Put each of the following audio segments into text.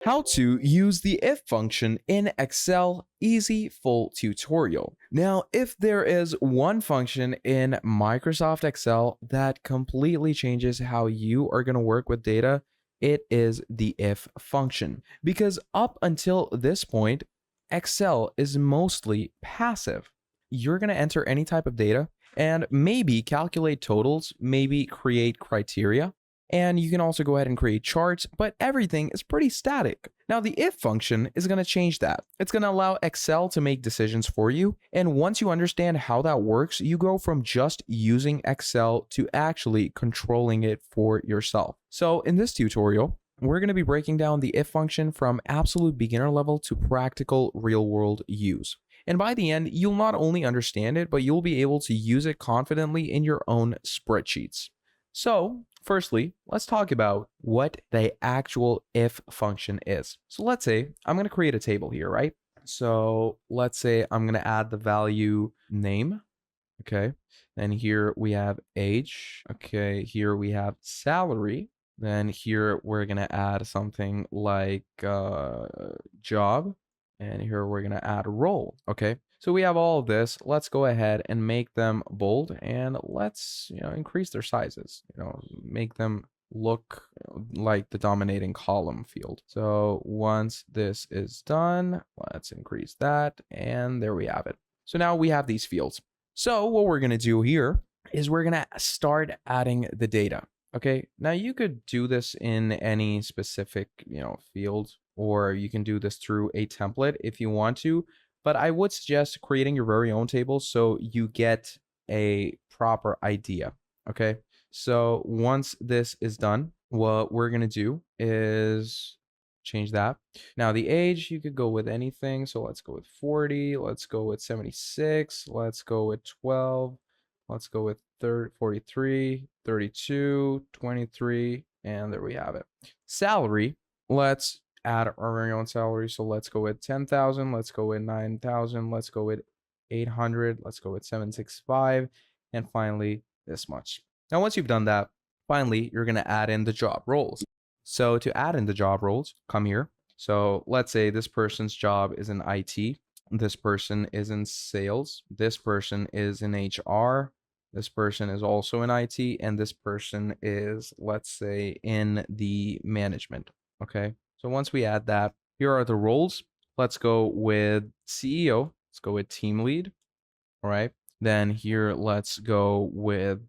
How to use the if function in Excel easy full tutorial. Now, if there is one function in Microsoft Excel that completely changes how you are going to work with data, it is the if function. Because up until this point, Excel is mostly passive. You're going to enter any type of data and maybe calculate totals, maybe create criteria, and you can also go ahead and create charts, but everything is pretty static. Now, the if function is going to change that. It's going to allow Excel to make decisions for you. And once you understand how that works, you go from just using Excel to actually controlling it for yourself. So in this tutorial, we're going to be breaking down the if function from absolute beginner level to practical real world use. And by the end, you'll not only understand it, but you'll be able to use it confidently in your own spreadsheets. So, firstly, let's talk about what the actual if function is. So let's say I'm going to create a table here, right? So let's say I'm going to add the value name. Okay. Then here we have age. Okay. Here we have salary. Then here we're going to add something like job. And here we're going to add role. Okay. So we have all of this. Let's go ahead and make them bold and let's, increase their sizes, make them look like the dominating column field. So once this is done, let's increase that. And there we have it. So now we have these fields. So what we're going to do here is we're going to start adding the data. Okay. Now you could do this in any specific, field, or you can do this through a template if you want to. But I would suggest creating your very own table so you get a proper idea. Okay. So once this is done, what we're going to do is change that. Now the age, you could go with anything. So let's go with 40. Let's go with 76. Let's go with 12. Let's go with 43, 32, 23. And there we have it. Salary. Let's add our very own salary. So let's go with 10,000. Let's go with 9,000. Let's go with 800. Let's go with 765. And finally, this much. Now, once you've done that, finally, you're going to add in the job roles. So to add in the job roles, come here. So let's say this person's job is in IT. This person is in sales. This person is in HR. This person is also in IT. And this person is, let's say, in the management. Okay. So once we add that, here are the roles. Let's go with CEO. Let's go with team lead. All right. Then here, let's go with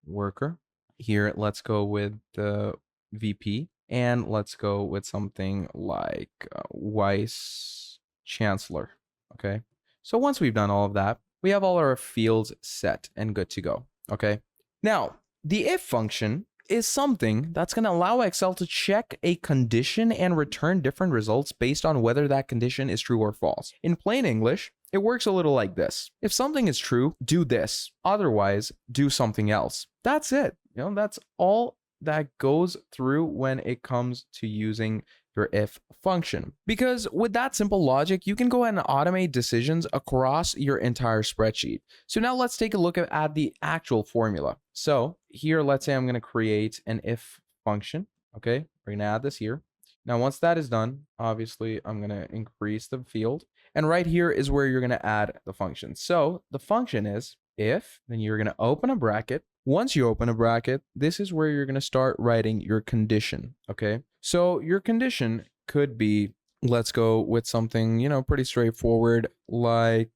worker. Here, let's go with the VP. And let's go with something like vice chancellor. Okay. So once we've done all of that, we have all our fields set and good to go. Okay. Now, the if function is something that's going to allow Excel to check a condition and return different results based on whether that condition is true or false. In plain English, it works a little like this. If something is true, do this. Otherwise, do something else. That's it. That's all that goes through when it comes to using your if function. Because with that simple logic, you can go ahead and automate decisions across your entire spreadsheet. So now let's take a look at the actual formula. So here, let's say I'm going to create an if function. Okay, we're going to add this here. Now, once that is done, obviously, I'm going to increase the field. And right here is where you're going to add the function. So the function is if, then you're going to open a bracket. Once you open a bracket, this is where you're going to start writing your condition. Okay, so your condition could be, let's go with something, pretty straightforward, like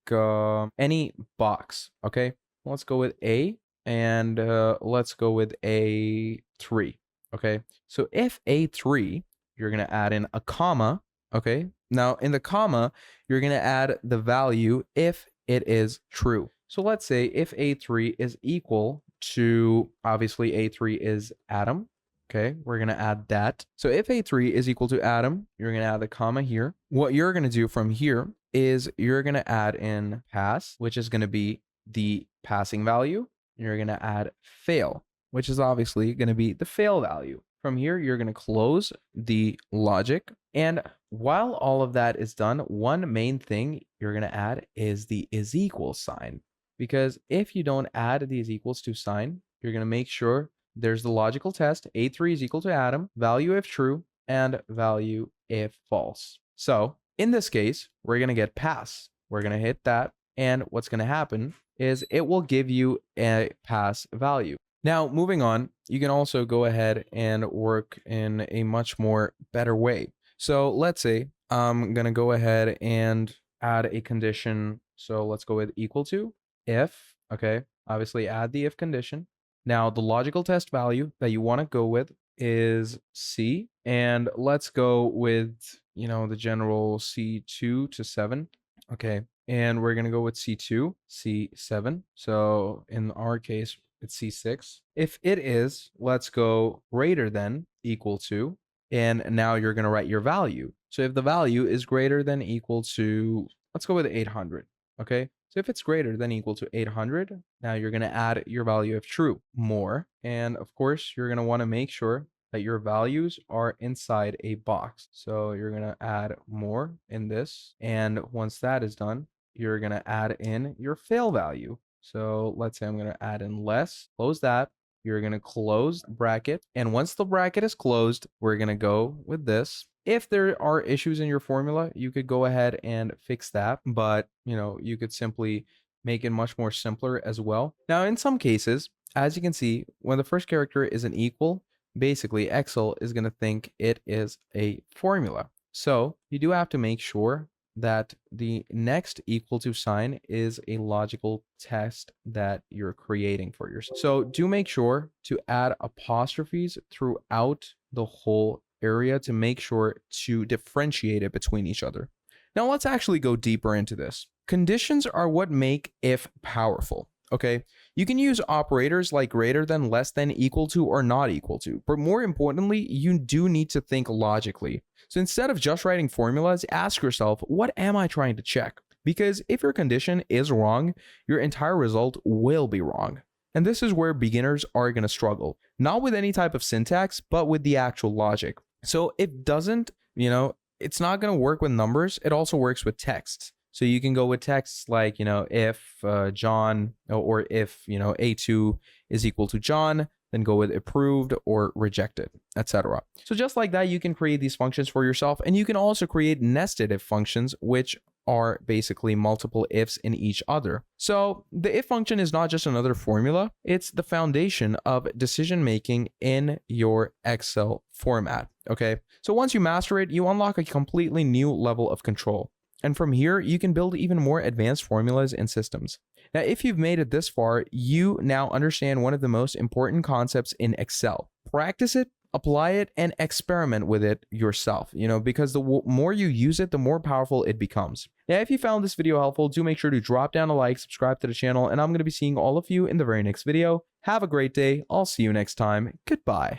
any box. Okay, let's go with A, and let's go with A3. Okay, so if A3, you're going to add in a comma. Okay, now in the comma, you're going to add the value if it is true. So let's say if A3 is equal to, obviously A3 is Adam. Okay, we're going to add that. So if A3 is equal to Adam, you're going to add the comma here. What you're going to do from here is you're going to add in pass, which is going to be the passing value. You're going to add fail, which is obviously going to be the fail value. From here, you're going to close the logic. And while all of that is done, one main thing you're going to add is the is equal sign. Because if you don't add the is equals to sign, you're going to make sure there's the logical test. A3 is equal to Adam, value if true, and value if false. So in this case, we're going to get pass. We're going to hit that. And what's going to happen is it will give you a pass value. Now, moving on, you can also go ahead and work in a much more better way. So let's say I'm going to go ahead and add a condition. So let's go with equal to if, okay, obviously add the if condition. Now the logical test value that you want to go with is C, and let's go with, the general C2 to 7. Okay, and we're going to go with C2, C7. So in our case, it's C6. If it is, let's go greater than equal to, and now you're going to write your value. So if the value is greater than equal to, let's go with 800. Okay, so if it's greater than equal to 800, now you're going to add your value of true, more. And of course, you're going to want to make sure that your values are inside a box. So you're going to add more in this. And once that is done, you're going to add in your fail value. So let's say I'm going to add in less, close that. You're going to close the bracket. And once the bracket is closed, we're going to go with this. If there are issues in your formula, you could go ahead and fix that. But, you could simply make it much more simpler as well. Now, in some cases, as you can see, when the first character is an equal, basically Excel is going to think it is a formula. So you do have to make sure that the next equal to sign is a logical test that you're creating for yourself. So do make sure to add apostrophes throughout the whole area to make sure to differentiate it between each other. Now let's actually go deeper into this. Conditions are what make if powerful. Okay, you can use operators like greater than, less than, equal to, or not equal to, but more importantly, you do need to think logically. So instead of just writing formulas, ask yourself, what am I trying to check? Because if your condition is wrong, your entire result will be wrong. And this is where beginners are going to struggle, not with any type of syntax, but with the actual logic. So it doesn't, it's not going to work with numbers. It also works with texts. So you can go with texts like, if John, or if, A2 is equal to John, then go with approved or rejected, etc. So just like that, you can create these functions for yourself. And you can also create nested if functions, which are basically multiple ifs in each other. So the if function is not just another formula, it's the foundation of decision making in your Excel format. Okay, so once you master it, you unlock a completely new level of control. And from here, you can build even more advanced formulas and systems. Now, if you've made it this far, you now understand one of the most important concepts in Excel. Practice it, apply it, and experiment with it yourself, because the more you use it, the more powerful it becomes. Now, if you found this video helpful, do make sure to drop down a like, subscribe to the channel, and I'm going to be seeing all of you in the very next video. Have a great day. I'll see you next time. Goodbye.